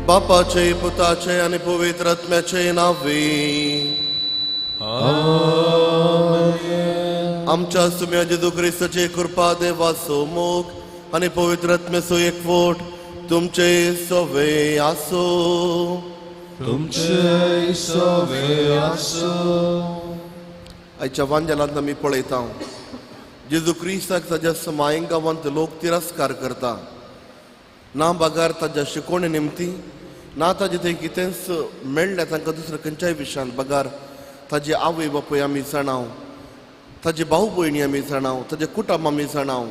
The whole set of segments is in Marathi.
बापाचे पुताचे आणि पवित्र आत्म्याचे नावे आमच्या सुम्या जेजू ख्रिस्ताचे कृपा देवाचो मोग आणि पवित्र आत्म्याचो एकवट तुमचे सवे आसो. तुमचे सवे आसो. आयच्या वांजेलांत आमी पळयता जेजू क्रिस्ताक ताच्या समायेन गांवांत लोक तिरस्कार करता. ना बागार ताच्या शिकोवणे निमती ना ताजे थंय कितेंच मेळ्ळें तांकां दुसऱ्या खंयच्याय विशयान बगार ताजे आवय बापूय आमी जाणाव, ताजे भाऊ भयणी आमी जाणाव, ताजे कुटुंब आमी जाणाव.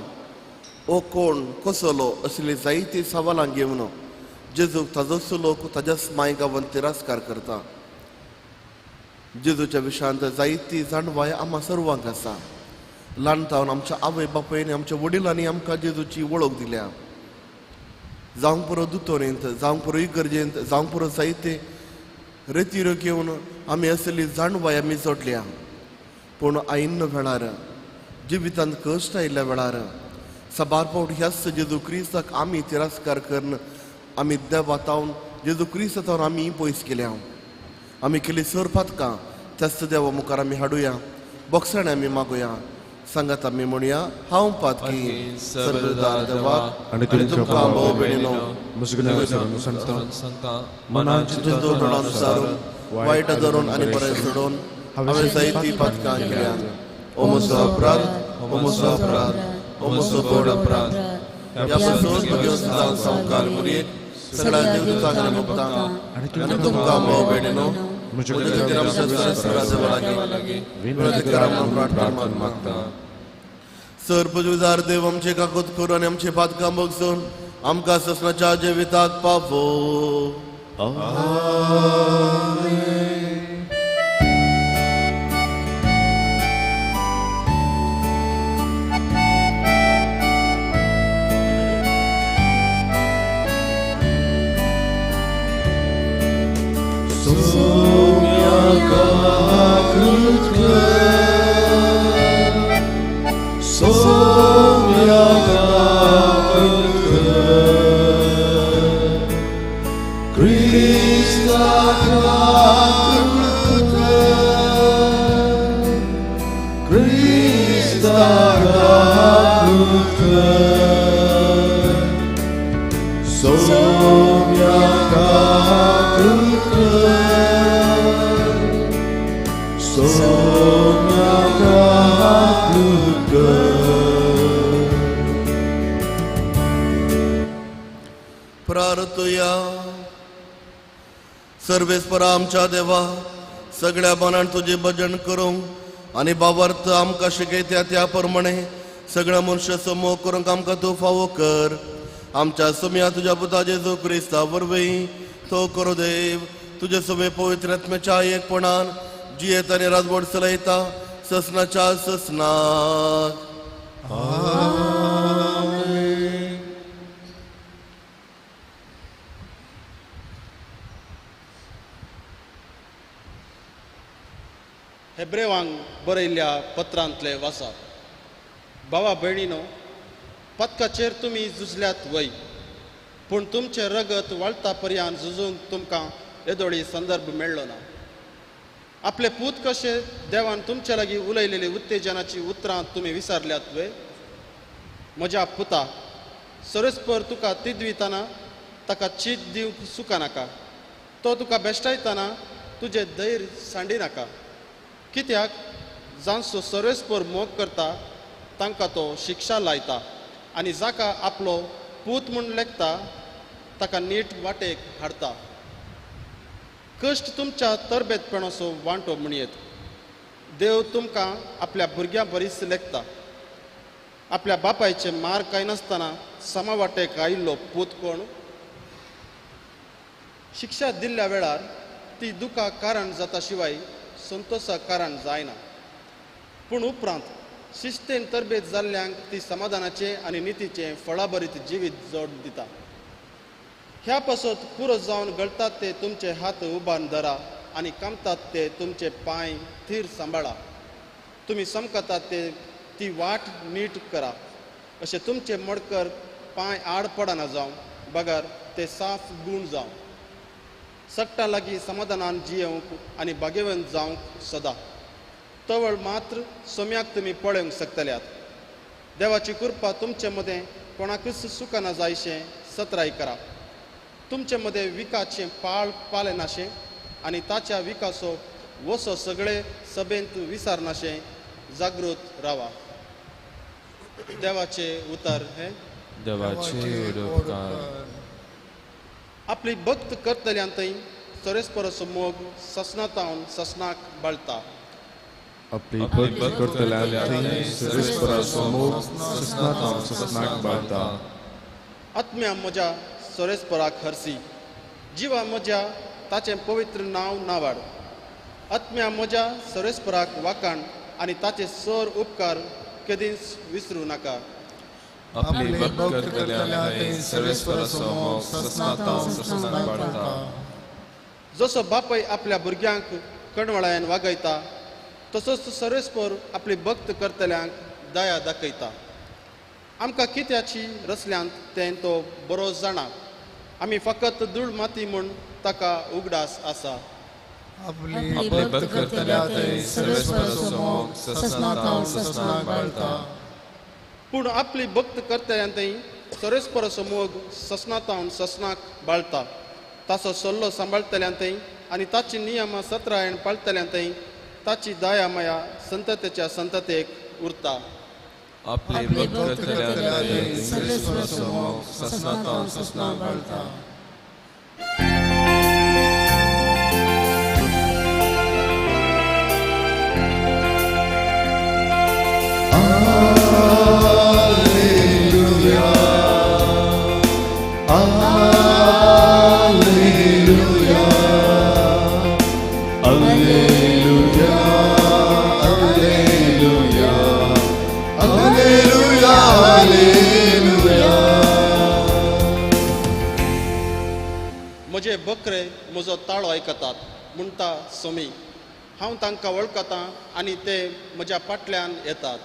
ओ कोण कसलो असली जायती सवालां घेवन जेजूक ताजोच लोक ताज्या माय गांवांत तिरस्कार करता. जेजूच्या विशयांत जायती जाणवाय आम्हा सर्वांक आसा. ल्हानतावन आमच्या आवय बापूयनी आमच्या वडिलांनी आमकां जेजूची वळख दिल्या. जावंक पुरो दुतोरेंत, जावंक पुरो इगर्जेंत, जावंक पुरो जायते रितीऱ्यो घेवन आमी असली जाणवाय आमी जोडल्या. पूण आयिन्न वेळार जिवितांत कश्ट आयिल्ल्या वेळार सबार फावट ह्याच जेजू क्रिस्ताक आमी तिरस्कार करून आमी देवातावन जेजू क्रिस्तांत आमी पयस केल्या. आमी केली सरपातकां त्याच देवा मुखार आमी हाडुया, बोगसाणे आमी मागुया. सांगात आमी म्हणुया हांव पातकी सर्वदार देवा आणि तुमकां भाव भयणीनो मनाची अनुसार वायट धरून आनी बरें सोडून हांवें जायती पातकां केल्या. ओ म्हजो अपराध, ओ म्हजो अपराध, ओ म्हजो व्हड अपराध. ह्या पासून म्हज्यो सदां संवकार करीत सगळ्या देवदूतांक आनी मुक्तांक आनी तुमकां भाव भयणीनो म्हजे खातीर आमच्या सरस्वता देवा लागीं विनंती करा म्हणून प्रार्थना मागता. सर्पजुदार देव आमचे काकूत करून आनी आमचे पातकां बगसून आमकां ससनाच्या जिविताक पावो. प्रार्थया. सर्वेस्परा आमच्या देवा, सगळ्या मनान तुझे भजन करूंक आनी भावार्थ आमकां शिकयता त्या प्रमाणे सगळ्या मनशाचो मोग करूंक आमकां तूं फावो कर. आमच्या सुम्या तुज्या पुता जेजू क्रिस्ता वरवीं तो करो देव तुजे सवे पवित्र आत्म्याच्या एकपणान जियेत आनी राजवट चलयता ससनाच्या ससनाक. हेब्रेवांक बरयल्ल्या पत्रांतले वाचप. भावा भयणीनो, पदकाचेर तुमी झुजल्यात वय, पूण तुमचे रगत वाळटा पर्यंत झुजूंक तुमकां येदोळी संदर्भ मेळ्ळो ना. आपले पूत कशे देवान तुमचे लागीं उलयलेली उत्तेजनाची उतरां तुमी विसरल्यात वय. म्हज्या पुता, सरस्पर तुका तिदवितना ताका चीत दिवंक सुका नाका. तो तुका बेश्टायतना तुजें धैर्य सांडिनाका. कित्याक जांचो सर्वेस्पर मोग करता तांकां तो शिक्षा लायता आनी जाका आपलो पूत म्हूण लेखता ताका नीट वाटेक हाडता. कश्ट तुमच्या तरबेतपणाचो वांटो म्हणयेत. देव तुमकां आपल्या भुरग्यां बरीच लेखता. आपल्या बापायचे मार काय नासतना समवाटेक आयिल्लो पूत कोण? शिक्षा दिल्ल्या वेळार ती दुखां कारण जाता शिवाय संतोषा कारण जायना. पूण उपरांत शिस्तेन तरबेत जाल्ल्यांक ती समाधानाचे आनी नितीचे फळाभरीत जिवीत जोड दिता. ह्या पासत पुरो जावन गळतात ते तुमचे हात उबान धरा आणि कामतात ते तुमचे पांय थीर सांबाळा. तुम्ही समकतात ते ती वाट नीट करा. अशें तुमचे मडकर पांय आड पडना जावं, बगार ते साफ गुण जावं. सक्टा लागीं समाधानान जियेवंक आनी बागेवंत जावंक सदा. तवळ मात्र सोम्याक तुमी पळोवंक शकतल्यात. देवाची कृपा तुमचे मदें कोणाकच सुखाना जायशें सत्राय करा. तुमचे मदें विकाचे पालेनाशें आनी ताच्या विकासो वसो सगळे सभेंत विसारनाशें जागृत रावा. देवाचे उतर हे देवाचे उपकार. आपली भक्त करतल्यांतय सरेस्परस मोग ससनातावन ससनाक बाळता. आपली भक्त करतल्यांतय सरेस्परसो मोग ससनातावन ससनाक बाळता. आत्म्या म्हज्या सरेस्पराक हरसी, जिवा म्हज्या ताचें पवित्र नांव नावाड. आत्म्या म्हज्या सरेस्पराक वाकाण आनी ताचे सर उपकार केदींच विसरूं नाका. आपली भक्त करतल्यांतय सरेस्परसो मोग ससनातावन ससनाक बाळता. जसो बापाय आपल्या भुरग्यांक कणवळ्यान वागयता, तसोच सरेस्पर आपली भक्त करतल्यांक दया दाखयता. आमकां कित्याची रसल्यांत तें तो बरो जाणा. आमी फकत धूळ माती म्हूण ताका उगडास आसा. आपली भक्त करतल्यांतय सरेस्परसो मोग ससनातावन ससनाक बाळता. पूण आपली भक्त करतल्यांतय सरेस्परसो मोग ससनातावन ससनाक बाळता. ताचो सल्लो सांबाळतल्यांतय आनी ताची नियमां सत्रायण पाळतल्यांतय ताची दया माया संततेच्या संततेक उरता. आपली भक्त करतल्यांतय सरेस्परसो मोग ससनातावन ससनाक बाळता. म्हजे बकरे म्हजो ताळो आयकतात म्हणटा सोमी. हांव तांकां वळखतां आनी ते म्हज्या फाटल्यान येतात.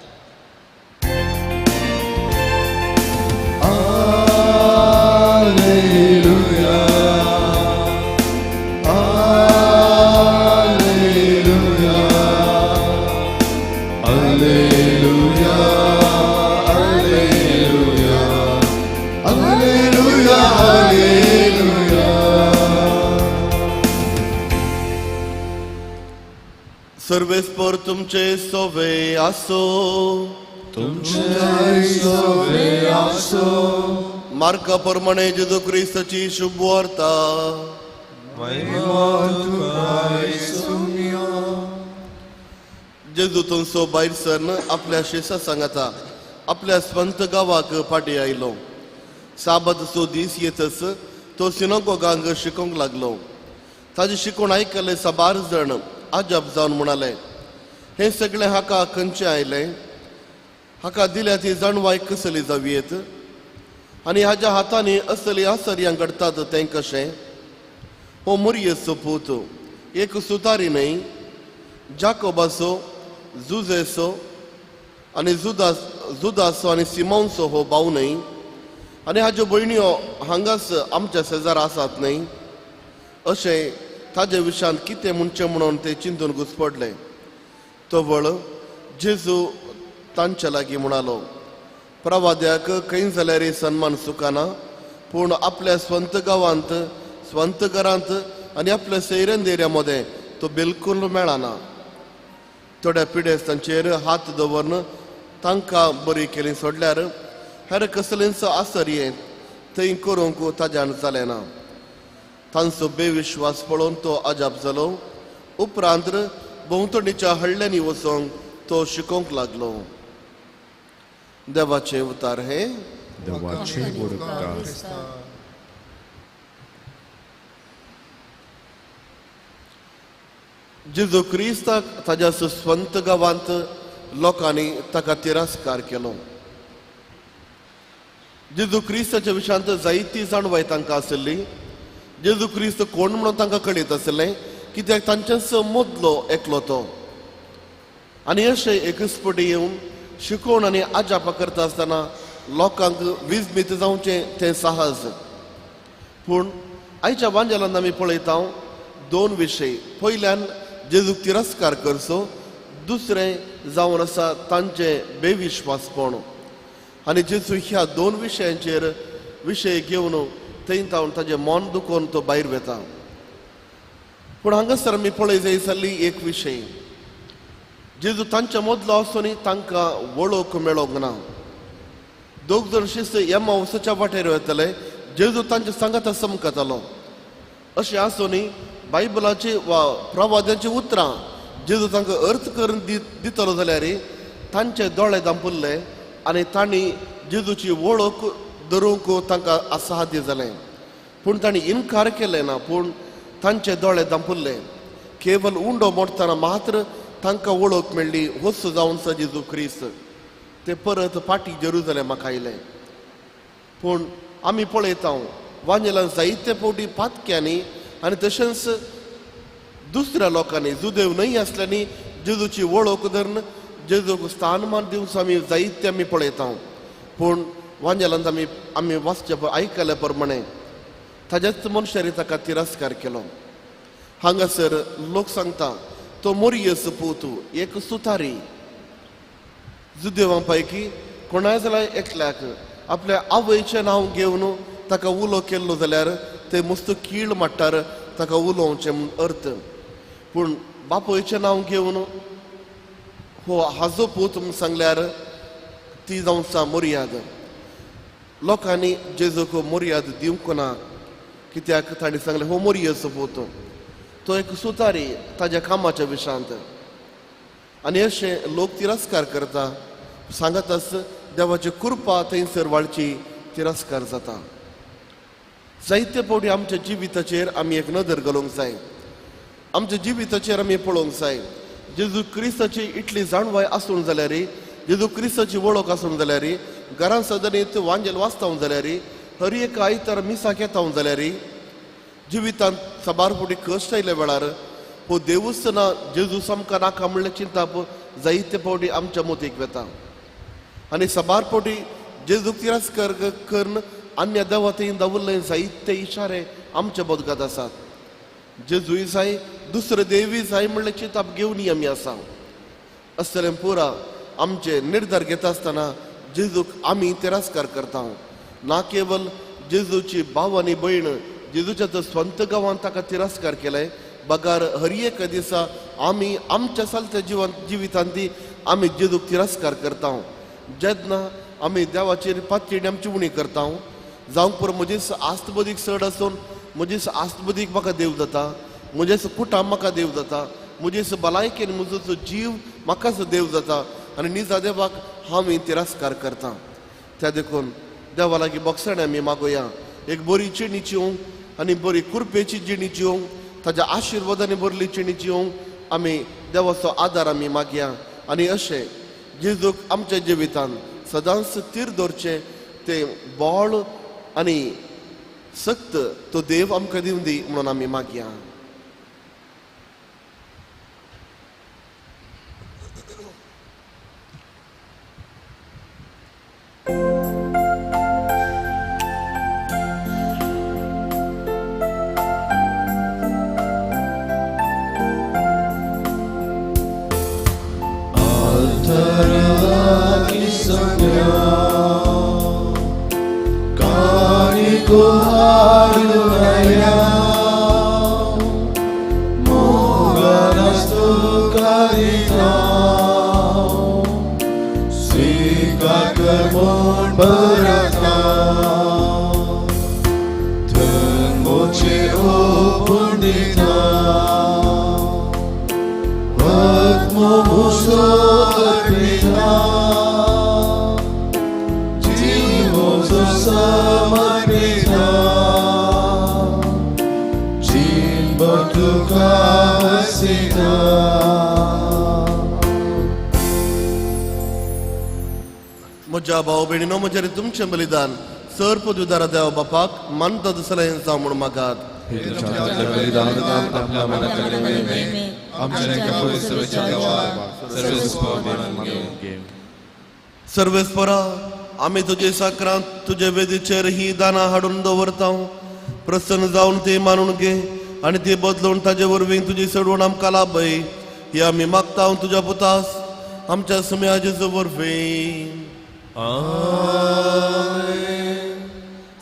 सर्वेस्पर तुमचे सोवे आसो. तुमचे सोवे आसो. मार्का प्रमाणे जेजू क्रिस्ताची शुभ वार्ता. महिमा तुका येसुमिया. जेजू थंयसो भायर सरन आपल्या शेसा सांगाता आपल्या स्वंत गांवाक फाटी आयलो. साबतचो दीस येतस तो सिनोगोगांक शिकोवंक लागलो. ताजे शिकोवण आयकले साबार जण अजब जावन म्हणाले, हे सगळे हाका खंयचे आयले? हाका दिल्या ती जाणवाय कसली जावीत? आनी हाज्या हातांनी असली आसर्यां घडतात तें कशें? हो मुरयेचो पूत, एक सुतारी न्हय, जाकोबाचो, जुजेचो आनी जुदासो आनी सिमोनचो हो भाव न्हय? आनी हाज्यो भयण्यो हांगाच आमच्या शेजार आसात न्हय? अशें ताजे विशयान कितें म्हणचें म्हणून ते चिंतून घुसपडले. तो वळ जेजू तांच्या लागीं म्हणालो, प्रवाद्याक खंय जाल्यार सन्मान सुखाना, पूण आपल्या स्वंत गांवांत, स्वंत घरांत आनी आपल्या सैरेंदेऱ्या मदें तो बिलकूल मेळना. थोड्या पिडेस तांचेर हात दवरन तांकां बरी केली सोडल्यार हेर कसलेंच आसर्ये थंय करूंक ताज्यान जालें ना. तांचो बेविश्वास पळोवन तो अजाप जालो. उपरांत भोंवतणीच्या हळ्ळ्यांनी वचोंक तो शिकोवंक लागलो. देवाचे उतार हे देवाचे उपकार. जेजू क्रिस्ताक ताज्या स्वंत गांवांत लोकांनी ताका तिरस्कार केलो. जेजू क्रिस्ताच्या विशयांत जायती जाणवाय तांकां आसली. जेजू क्रिस्त कोण म्हणून तांकां कळीत आसलें, कित्याक तांचेच मदलो एकलो तो. आनी अशें एकस्पटी येवन शिकोवन आनी आजापा करता आसतना लोकांक विजमीत जावचें तें साहज. पूण आयच्या वांजेलांत आमी पळयता 2 विशय. पयल्यान जेजूक तिरस्कार करचो, दुसरें जावन आसा तांचें बेविश्वासपण. आनी जेजू ह्या 2 विशयांचेर विशय घेवन थंय ताजें मन दुखोवन तो भायर वेता. पूण हांगासर आमी पळय जाय जाल्ली एक विशय. जेजू तांच्या मदलो आसून तांकां वळोवंक मेळोंक ना. 2 जाण शिस्त एमावसाच्या वाटेर वयतले, जेजू तांच्या सांगाता समकतालो. अशें आसून बायबलाची वा प्रवाद्यांची उतरां जेजू तांकां अर्थ करून दितलो जाल्यार तांचे दोळे धांपुल्ले आनी तांणी जेजूची वळख धरूंक तांकां असाध्य जालें. पूण तांणी इन्कार केलें ना, पूण तांचे दोळे धांपुल्ले. केवल उंडो मोडटना मात्र तांकां वळख मेळ्ळी, वस्त जावन जेजू क्रिस्त. ते परत फाटी जेरुसलेमाक आयले. पूण आमी पळयता वांजेलांत जायते फावटी पातक्यांनी आनी तशेंच दुसऱ्या लोकांनी जुदेव न्हय आसल्यांनी जेजूची वळख धरून जेजूक स्थानमान दिवस आमी जायते आमी पळयता. पूण वांजेलांत आमी वाचचे आयकले प्रमाणे ताच्याच मनशांनी ताका तिरस्कार केलो. हांगासर लोक सांगता तो मोरियस पोतू एक सुतारी. जुदेवां पैकी कोणाय जाल्यार एकल्याक आपल्या आवयचें नांव घेवन ताका उलो केल्लो जाल्यार ते मस्त कीळ माट्टार ताका उलोवचें म्हूण अर्थ. पूण बापोयचें नांव घेवन हो हाजो पूत म्हूण सांगल्यार ती जावन आसा मर्याद. लोकांनी जेजूक मर्याद दिवंक ना, कित्याक ताणें सांगलें हो मोरियस पूत. तो एक सुतारी ताज्या कामाच्या विशयांत. आनी अशें लोक तिरस्कार करता. सांगताच देवाची कृपा थंयसर वाळची तिरस्कार जाता. जायते फावटी आमच्या जिविताचेर आमी एक नदर घालूंक जाय. आमच्या जिविताचेर आमी पळोवंक जाय. जेजू क्रिस्ताची इतली जाणवाय आसून जाल्यार, जेजू क्रिस्ताची वळख आसून जाल्यार, घरांत सदनीत वांजेल वाचता जाल्यार, हर एक आयतार मिसाक येता जाल्यार, जिवितांत सबार फावटी कश्ट आयल्या वेळार हो देवूच ना जेजू सामका नाका म्हणलें चिंताप जायते फावटी आमच्या मतीक येता. आनी सबार फावटी जेजूक तिरस्कार करून अन्य देवा थंय दवरले जायते इशारे आमच्या बोदगांत आसात. जेजूय जाय, दुसरे देवी जाय म्हणलें चिंताप घेवनय आमी आसा. आसतलें पुरा आमचे निर्धार घेता आसतना जेजूक आमी तिरस्कार करता. ना केवल जेजूची भाव आनी भयण जेजूच्या तो स्वंत गांवांत ताका तिरस्कार केले, बगार हर एक दिसा आमी आमच्या चलत्या जिवितांत आमी जेजूक तिरस्कार करता. जेन्ना आमी देवाचेर पातळी आमची उणी करता, जावंक पुरो म्हजेच आस्तबदीक चड आसून म्हजेच आस्तबदीक म्हाका देव जाता, म्हजेच कुटाम म्हाका देव जाता, म्हजेच भलायकेन म्हजो जीव म्हाकाच देव जाता आनी निजा देवाक हांव तिरस्कार करता. त्या देखून देवा लागीं बोगसणे आमी मागोया, एक बरी जिणी जिवंक आनी बरी कुरपेची जिणी जिवंक, ताज्या आशिर्वादांनी भरली जिणी जिवंक आमी देवाचो आदार आमी मागया. आनी अशें जेजूक आमच्या जिवितांत सदांच तीर दवरचें तें बोळ आनी सक्त तो देव आमकां दिवन दी म्हणून आमी मागया. म्हज्या भाव भयणीनो, म्हजेर तुमचें बलिदान सर पदवीदारा देवा बापाक मानता दुसऱ्या यांचा म्हण मागात हे तुझ्या बलिदानात आपल्या मनाकडे नेमे आमच्या पवित्र विचारावा सर्वस्व घे सर्वेस्परा आम्ही तुझे साक्रांत तुझे वेदीचेर ही दाना हाडून दवरता प्रसन्न जावन ते मानून घे आणि ते बदलून ताजे वरवीं तुजी सडवण आमकां लाभय हे आमी मागता तुझ्या पुतास आमच्या सुम्याजेचो वरवीं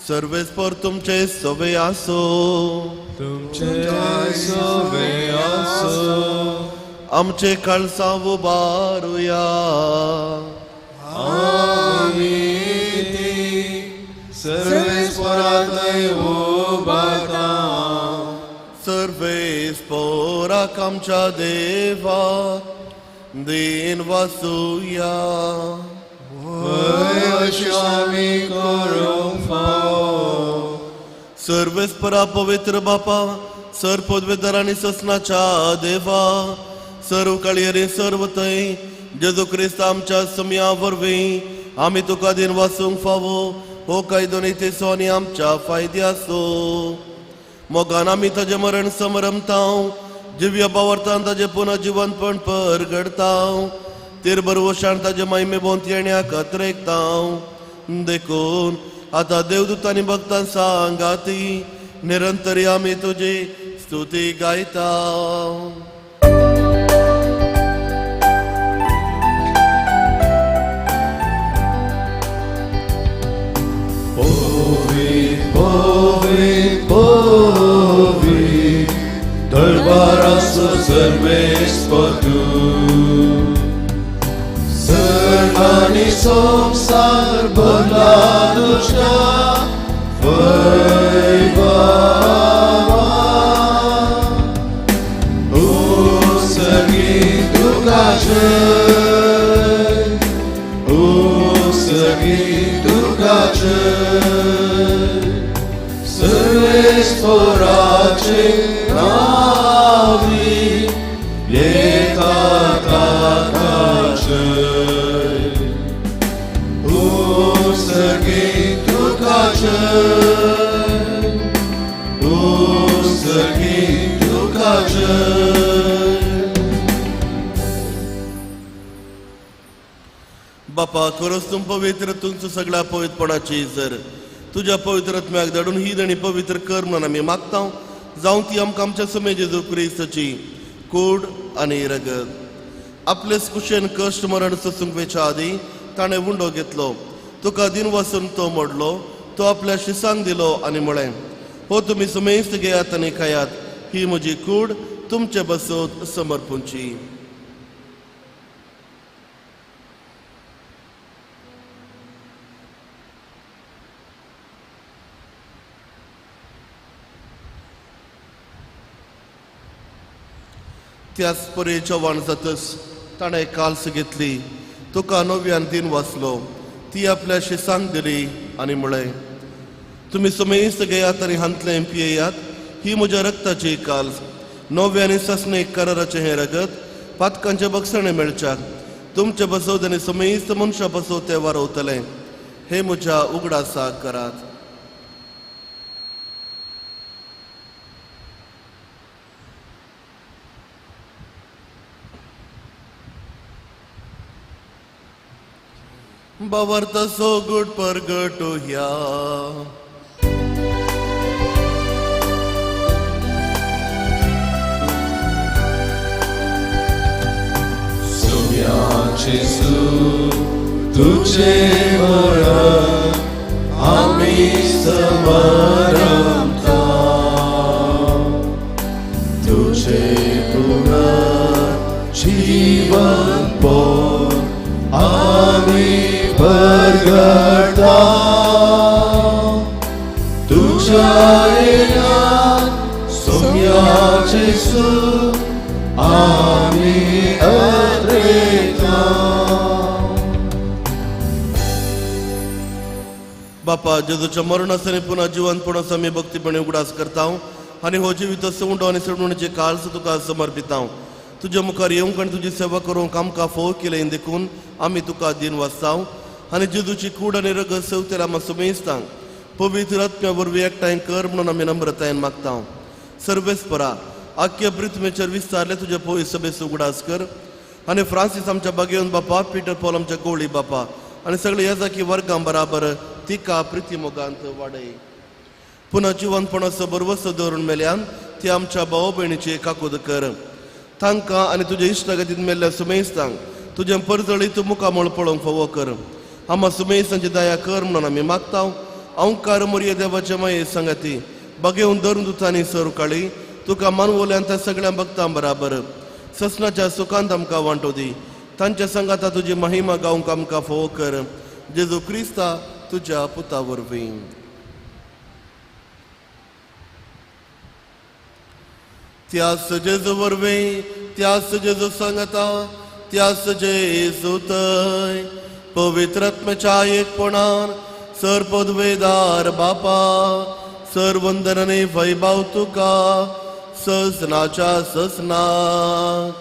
सर्वेस्पर तुमचे सवे आसो तुमचे सवे आसो आमचे काळसा उबारुया सर्वेस्परांतय उबारता सर्वेस्पराक आमच्या देवा देन वासुया अशी आमी करूंक फावो सर्वेस्परा पवित्र बापा सर पदवीधर आणि ससनाच्या देवा सर्व काळयेरी सर्व थंय जेजू क्रिस्त आमच्या समया वरवीं आमी तुका दिन वासूंक फावो हो कायदो नितेचो आनी आमच्या फायद्याचो मोगान आमी ताजें मरण समरमतां जिव्य बावर्तान ताजें पुनर्जीवनपण परगडतां तेरबर वशान ताजे महिमे भोंवती येण्याक अत्रेकतां देखून आतां देवदूतांनी भक्तां सांगाती निरंतरी आमी तुजी स्तुती गायता Darbaraso servespatu Sermani somsar băladușa Făi baba Usăghitu cacei Usăghitu cacei Servesporace Navi Lietata cacei Usăghitu cacei Usăghitu cacei बापा खरोच तुम पवित्र तुमचं सगळ्या पवित्रपणाची जर तुझ्या पवित्रत्म्याक धाडून ही दणी पवित्र कर म्हणून आमी मागता जावं ती आमकां आमच्या समे जेजू क्रिस्ताची कूड आनी रगत आपलेच कुशेन कश्ट मरण सोसूंक वेच्या आदी ताणें उंडो घेतलो तुका दिन वचून तो मोडलो तो आपल्या शिसांक दिलो आनी म्हळें हो तुमी सुमेस्त घेयात आनी खायात ही म्हजी कूड तुमचे बसोत समर्पूंची त्याच परेच्या वाण जातच ताणें काल्स घेतली तुका नव्यान दिन वाचलो ती आपल्या शिसांक दिली आनी म्हळें तुमी सुमेस्त घेयात आनी हांतलें पियेयात ही म्हज्या रक्ताची काल्स नव्यानी ससणेक कराराचें हें रगत पातकांचे बक्षणे मेळच्याक तुमचे बसोत आनी सुमेस्त मनशां बसोत ते वारवतलें हे म्हज्या उगडासाक करात बावर्ता सो गुड परगटुया Sumiace su tuce măram Ami să mărăm ta Tuce până जीवन पोर आम्ही परगडता तुझ्या येण्यात सोम्याचे सूर आम्ही अद्रेता बापा जेजूच्या मरणासने पुन्हा जिवंतपणास आम्ही भक्तीपणे उगडास करता आणि हो जिवित सोंड आणि सोडवण्याचे काळ तुका समर्पिता तुझ्या मुखार येऊंक आणि तुझी सेवा करूंक आमकां फोव केलें देखून आमी तुका दिन वाचता आणि जेजूची कूड आणि रगत सवतेर आम्हा सुमेस्तांक पवित्र आत्म्या वरवीं एकठांय कर म्हणून आमी नम्रतायेन मागता. सर्वेस्परा आख्या पृथ्वीचेर विस्तारले तुझे पवित्र सभेचो उगडास कर आनी फ्रांसीस आमच्या बागेवन बापा, पीटर पॉल आमच्या गवळी बापा आनी सगळे येजाकी वर्गां बराबर तिका प्रिती मोगांत वाडय. पुन्हा जिवंतपणाचो बरवसो दवरून मेल्यान ती आमच्या भाव भयणीची काकूद कर. तांकां आनी तुजे इश्टागतींत मेल्ल्या सुमेस्तांक तुजें परजळी तूं मुखामळ पळोवंक फावो कर. आम्हा सुमेस्तांची दया कर म्हणून आमी मागता. अवकार मोरये देवाचे माये संगती बागेवन धरून दुतांनी सर काळी तुका मानवोल्यान त्या सगळ्या भक्तां बराबर ससनाच्या सुखांत आमकां वांटो दी. तांच्या संगाता तुजी महिमा गावंक आमकां फोव कर. जेजू क्रिस्ता तुज्या पुता वरवीं. त्यास जेजू वरवीं, त्यास जेजू सांगता, त्यास जेजू थंय पवित्र आत्म्याच्या एकपणान सर पदवेदार बापा सर वंदनाने वैभव तुका ससनाच्या ससनाक.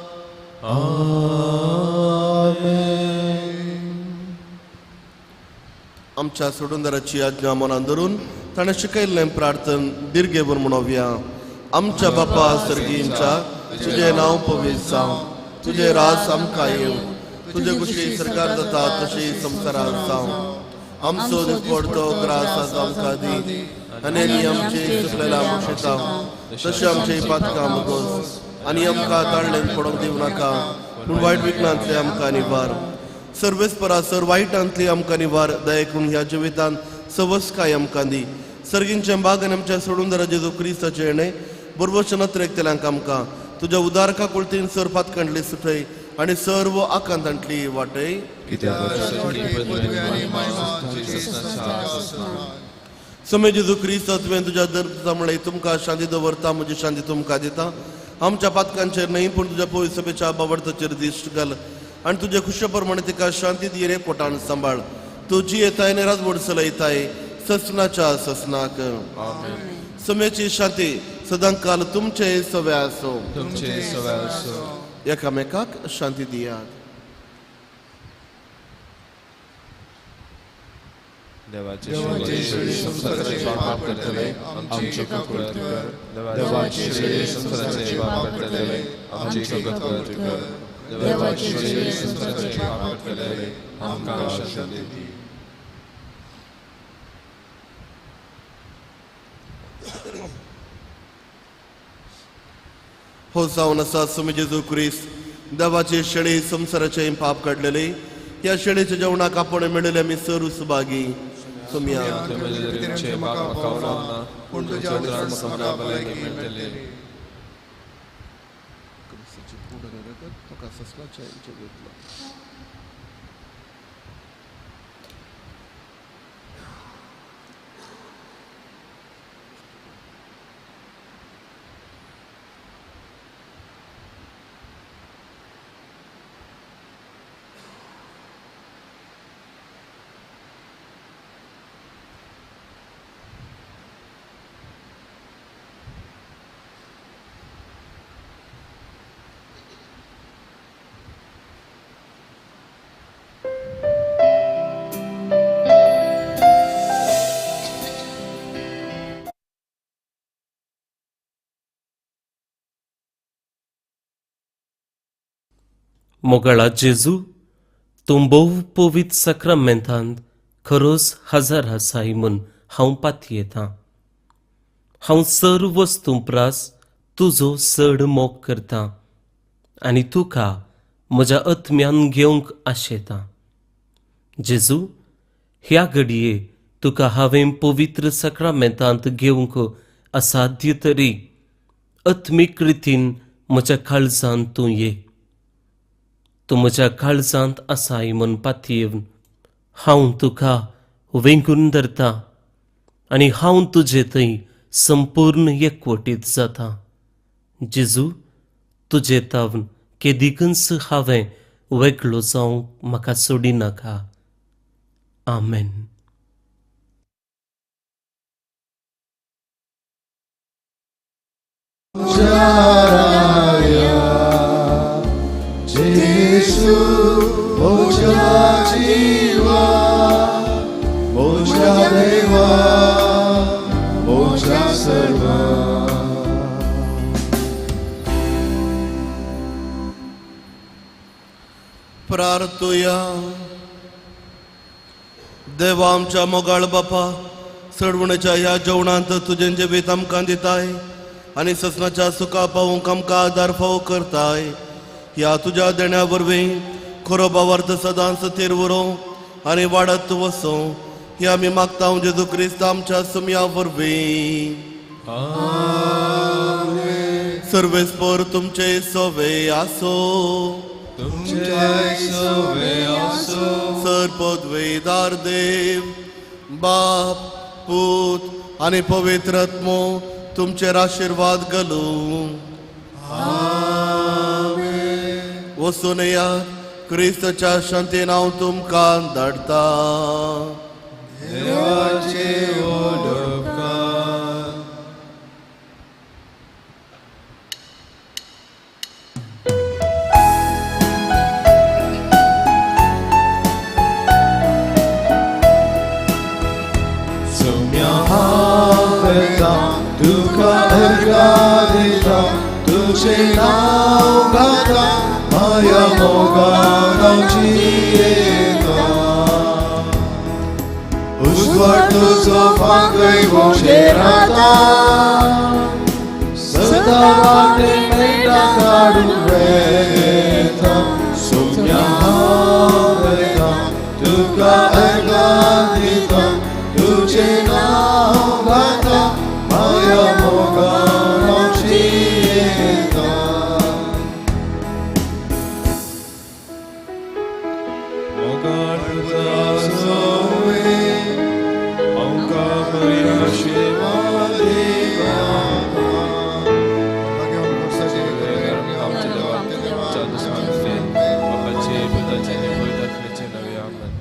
आमच्या सोडूनदाराची आज्ञा मनान धरून ताणें शिकयल्लें प्रार्थन दिर्घेवर म्हणोवया. आमच्या बापा सर्गींच्या तुझे नांव पवित्र जावं, तुझे रास आमकां येवं, तुजे कुशी सरकार जाता तशी संवसारांत जावं. आमचो दिसपडतो ग्रास आज आमकां दी आनी आमची चुकलेला मुक्षिता तशें आमची पातकां मुगोस आनी आमकां ताळ्ळेन पडोवंक दिवं नाका पूण वायट विघ्नांतले आमकां निवार. सर्वेस्परा सर वायटांतली आमकां निवार. दया करून ह्या जिवितांत सवस्काय आमकां दी. सर्गींचे बाग आनी आमच्या सोडूनदारा जेजू क्रिस्ताचे येणे बरोबरच्या नत्रेकतेल्यांक आमकां तुज्या उदारका कुळतीन सर पातकांतली सुटय आनी सर्व आकांतांतली वाटय. समय जेजू क्रिस्ता तुवें तुज्या दर्द म्हणले तुमकां शांती दवरता, म्हजी शांती तुमकां दिता. आमच्या पातकांचेर न्हय पूण तुज्या पवित्र सभेच्या बाबडताचेर दिश्ट घाल आनी तुजे खुशे प्रमाणे तिका शांती दी रे कोटान सांबाळ. तुजी येताय आनी राजवड चलयताय ससनाच्या ससनाक. समेची शांती सदां काल तुमचे सवे आसो. एकामेकाक शांती दियात. देवाचे संसाराचे पाप करतले आमचे काकूळ कर. देवाचे संसाराचे पाप करतले आमचे काकूळ कर. देवाचे संसाराचे पाप करतले आमकां शांती दी. हो जावन आसा सुमी जेजू क्रिस्त देवाचे शेळी संसाराचे पाप काडलेले. ह्या शेळीच्या जेवणाक आपण मेळिल्ले आमी सरू सुभागी. सुम्या मोगळा जेजू तूं भोव पवित्र सक्रामेंतांत खरोच हजर आसाय म्हूण हांव पातयेतां. हांव सर्व वस्तू प्रास तुजो चड मोग करतां आनी तुका म्हज्या आत्म्यान घेवंक आशेतां. जेजू ह्या घडये तुका हांवें पवित्र सक्रामेंतांत घेवंक असाध्य तरी आत्मीक रितीन म्हज्या काळजांत तूं ये. तूं म्हज्या काळजांत आसाय म्हूण पातयेवन हांव तुका वेंगून धरतां आनी हांव तुजे थंय संपूर्ण एकवटीत जाता. जेजू तुजे तावन केदिकच हांवें वेगळो जावंक म्हाका सोडी नाका. आमेन. Jesu, moja jiwa, moja dewa. प्रार्थुया. देवा आमच्या मोगाळ बापा, सडवण्याच्या ह्या जेवणांत तुझें जिवीत आमकां दिताय आनी ससनाच्या सुखा पावूंक आमकां आदार फावो करताय. ह्या तुज्या देण्या वरवीं खरो भावार्थ सदांच थीर उरूं आनी वाडत वसो हे आमी मागता जेजू क्रिस्त आमच्या सुमया वरवीं. सर्वेस्पर तुमचे सोवे आसो. सर्पद्वेदार देव बाप पूत आनी पवित्र आत्मो तुमचेर आशीर्वाद घालूं. वचून येयात, क्रिस्ताच्या शांतीन हांव तुमकां धाडटा. तुका अर्घ्य तुझे नाव घाता माया मोगाची येता. उजवाड तुझो पांगय गोशेर राता, सदा वाटे मेटा काढून वेता. सोम्या वेता तुका अर्घ्य दिता, तुझे नाव घाता माया मोगाची येता. मोगाळ तुझा सोवे आमकां बरी आशीर्वाद दिता. आमच्या देवाच्या दुस्मानाचे बापाचे पुताचे आणि पवित्र आत्म्याचे नावे आमेन.